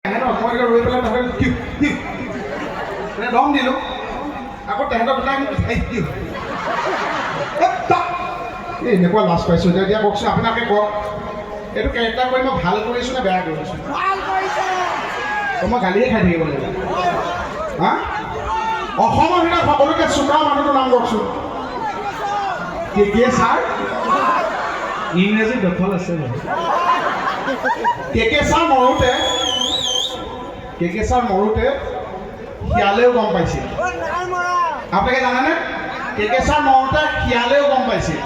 মই ৰৈ পেলাই দম দিলোঁ আকৌ তেহেঁতৰ দুটাই এনেকুৱা লাজ পাইছোঁ এতিয়া কওকচোন আপোনাকে কওক এইটো কেৰেক্টাৰ কৰি মই ভাল কৰিছোঁ নে বেয়া কৰিছোঁ মই গালিয়ে খাই থাকিব লাগিব হা অসমৰ ভিতৰত সকলোকে চোকা মানুহটোৰ নাম কওকচোন কে ছাৰ ইংৰাজী দখল আছে কে ছাৰ মৰোতে শিয়ালেও গম পাইছিল আপোনালোকে জানেনে কে ছাৰ মৰোতে শিয়ালেও গম পাইছিল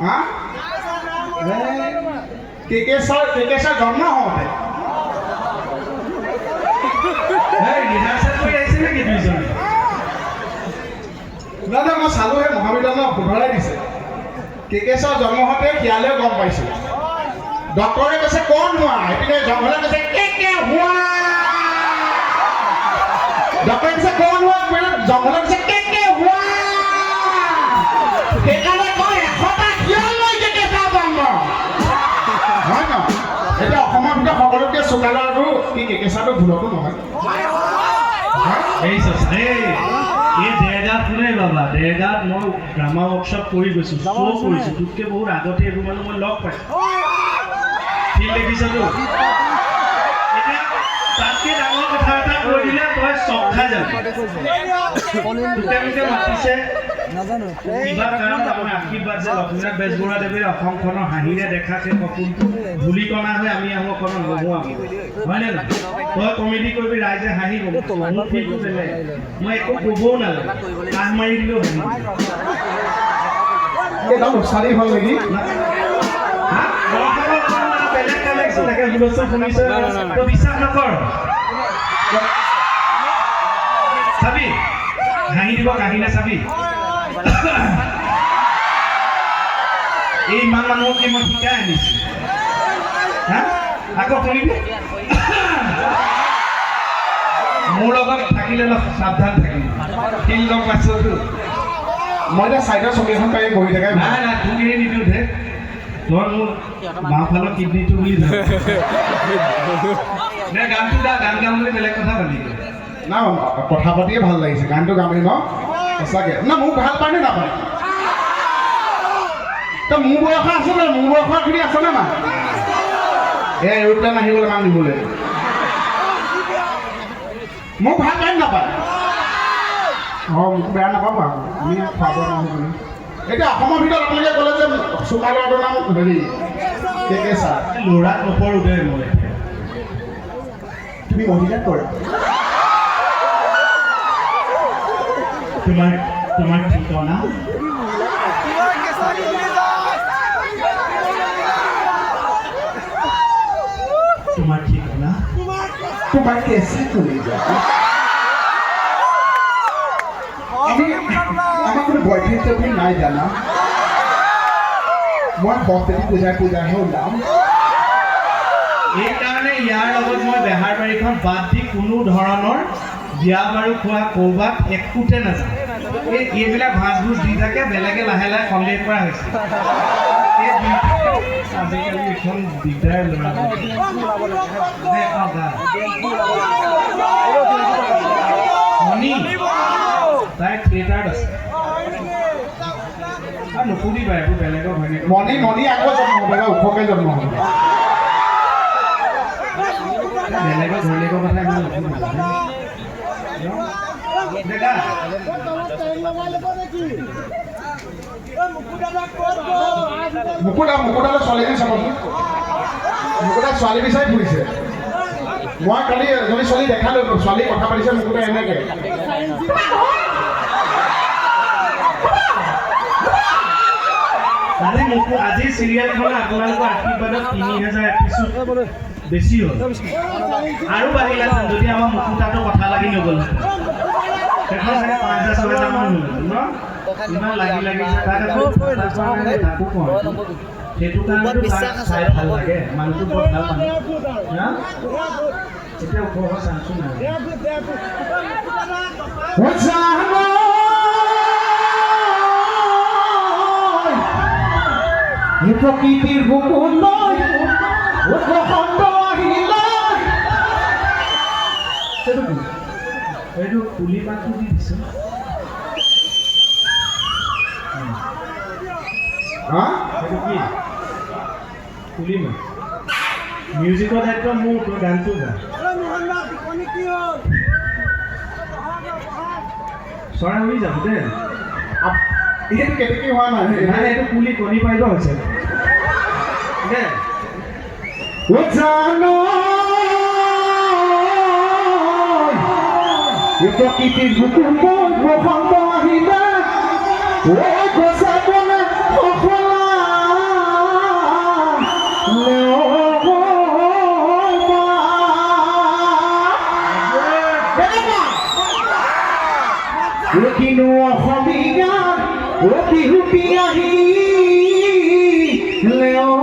হা কে ছাৰ জন্ম হওঁতে ৰিহাৰ্চেল কৰি আহিছে নেকি দুইজনে নাই মই চালোঁ সেই মহাবিদ্যালয়ক শুধৰাই দিছে কে ছাৰ জন্ম হওঁতে শিয়ালেও গম পাইছিল ডক্টৰে কৈছে কোন হোৱা এইপিনে জংঘলে কৈছে কে হোৱা ডক্টৰে কৈছে কোন হোৱা জংঘলে কৈছে কে হোৱা সেইকাৰণে কয় 100টা শিয়াল লৈ কে ছাৰ জন্ম হয় ন এতিয়া অসমৰ ভিতৰত সকলোতকৈ চোকালাৰটো কি কে ছাৰটো ভুলতো নহয় এই দেৰগাঁৱত কোনে বাবা দেৰগাঁৱত মই ড্ৰামা ৱৰ্কশ্বপ কৰি গৈছোঁ শ্ব' কৰিছোঁ তোতকৈ বহুত আগতে এইবোৰ মানুহ মই লগ পাইছোঁ ফিল্ড দেখিছতো এতিয়া তাতকৈ ডাঙৰ কথা এটা কৈ দিলে তই চক খাই যাবি তোকে মাতিছে কিবা কাৰণত আমাৰ আশীৰ্বাদ যে লক্ষ্মীনাথ বেজবৰুৱাদেৱে অসমখনৰ হাঁহিৰে দেখা সেই সপোনটো ধূলিকণা হৈ আমি আহোঁ অকণমান নোহোৱাম হয়নে নহয় তই কমেডি কৰিবি ৰাইজে হাঁহিব মোৰ ফিল্ডটো বেলেগ মই একো ক'বও নালাগে কাহ মাৰি দিলেও চাৰি ভাল নেকি বেলেগ বেলেগ থাকে হুলস্থুল শুনিছে তই বিশ্বাস নকৰ চাবি হাঁহি দিব কাহিলে চাবি এই ইমান মানুহকে মই শিকাই আনিছোঁ হা আকৌ শুনিবি মোৰ লগত থাকিলে অলপ সাৱধান থাকিম ফিল্ড লগ পাইছোঁতো মই এতিয়া চাইডৰ ছবি এখন পাই বহি থাকাই নাই তোক এৰি নিদিওঁ দে তই মোৰ বাওঁফালৰ কিডনীটো বুলি যাওঁ নে গানটো গান গাম বুলি বেলেগ কথা পালি না কথা পাতিয়ে ভাল লাগিছে গানটো গামেই ন সঁচাকৈ না মোক ভাল পায় নে নাপায় তই মোৰ বয়সৰ আছে নে মোৰ বয়সৰখিনি আছেনে না এই এৰোপ্লেন আহিবলৈ মান দিবলৈ মোক ভাল পায় নাপায় অঁ মোক বেয়া নাপাব আৰু আমি খুৱাব নহয় এতিয়া অসমৰ ভিতৰত আপোনালোকে ক'লে যে চোকা ল'ৰাটোৰ নাম হেৰি কে ছাৰ ল'ৰাক নপৰোঁ দে মই তুমি মহিলাক কৰা তোমাৰ ঠিকনা তোমাৰ ঠিকনা তোমাৰ कैसे চলে যায় আমাৰ কোনো বয়ফ্ৰেন্ড তো নাই জানা মই বস্তুটি পূজাহে ওলাম এইকাৰণে ইয়াৰ লগত মই বেহাৰবাৰীখন বাদ দি কোনো ধৰণৰ বিয়া বাৰু খোৱা ক'ৰবাত একোতে নাযাওঁ এইবিলাক ভাঁজভোজ দি থাকে বেলেগে লাহে লাহে সন্দেহ কৰা হৈছে আজিকালি এখন দিগদাৰ ল'ৰা মণি তাই থিয়েটাৰত আছে নুসুধিবা এইবোৰ বেলেগৰ হয় নেকি মণি আকৌ জন্ম হ'ব ওখকৈ জন্ম হ'ব বেলেগৰ ঘৈণীয়েকৰ কথা ইমান নুসুধিবা মুকুতালৈ ছোৱালীজনী চাবচোন মুকুতাই ছোৱালী বিচাৰি ফুৰিছে মই কালি এজনী ছোৱালী দেখালোঁ ছোৱালী কথা পাতিছে মুকুতাই এনেকৈ আজি চিৰিয়েলখনে আপোনালোকৰ আশীৰ্বাদত 3000 এপিছ'ড বেছি হ'ল আৰু বাঢ়িলেহেঁতেন যদি আমাৰ মুকুতাটো কথা লাগি নগ'ল সেইখন চাগে 5000-6000 মান হ'ল ন ইমান লাগি তাকো কওঁ সেইটো কাৰণে চাই ভাল লাগে মানুহটো বৰ ভাল মানুহ এতিয়া ওপৰৰ চান্সো নাই প্ৰকৃতিৰ বুকুল মাতটো দি দিছে হা সেইটো কি কুলি মাত মিউজিকৰ দায়িত্ব মোৰ তোৰ গানটো গা চৰাই উৰি যাব দেই এতিয়াতো কেতেকী হোৱা নাই নাই এইটো কুলি কণী পাৰিব হৈছে দে জানো প্ৰকৃতিৰ বুকুৰ বসন্ত আহিলে গছা বনে কিনো অসমীয়া বিহুটি আহি লেও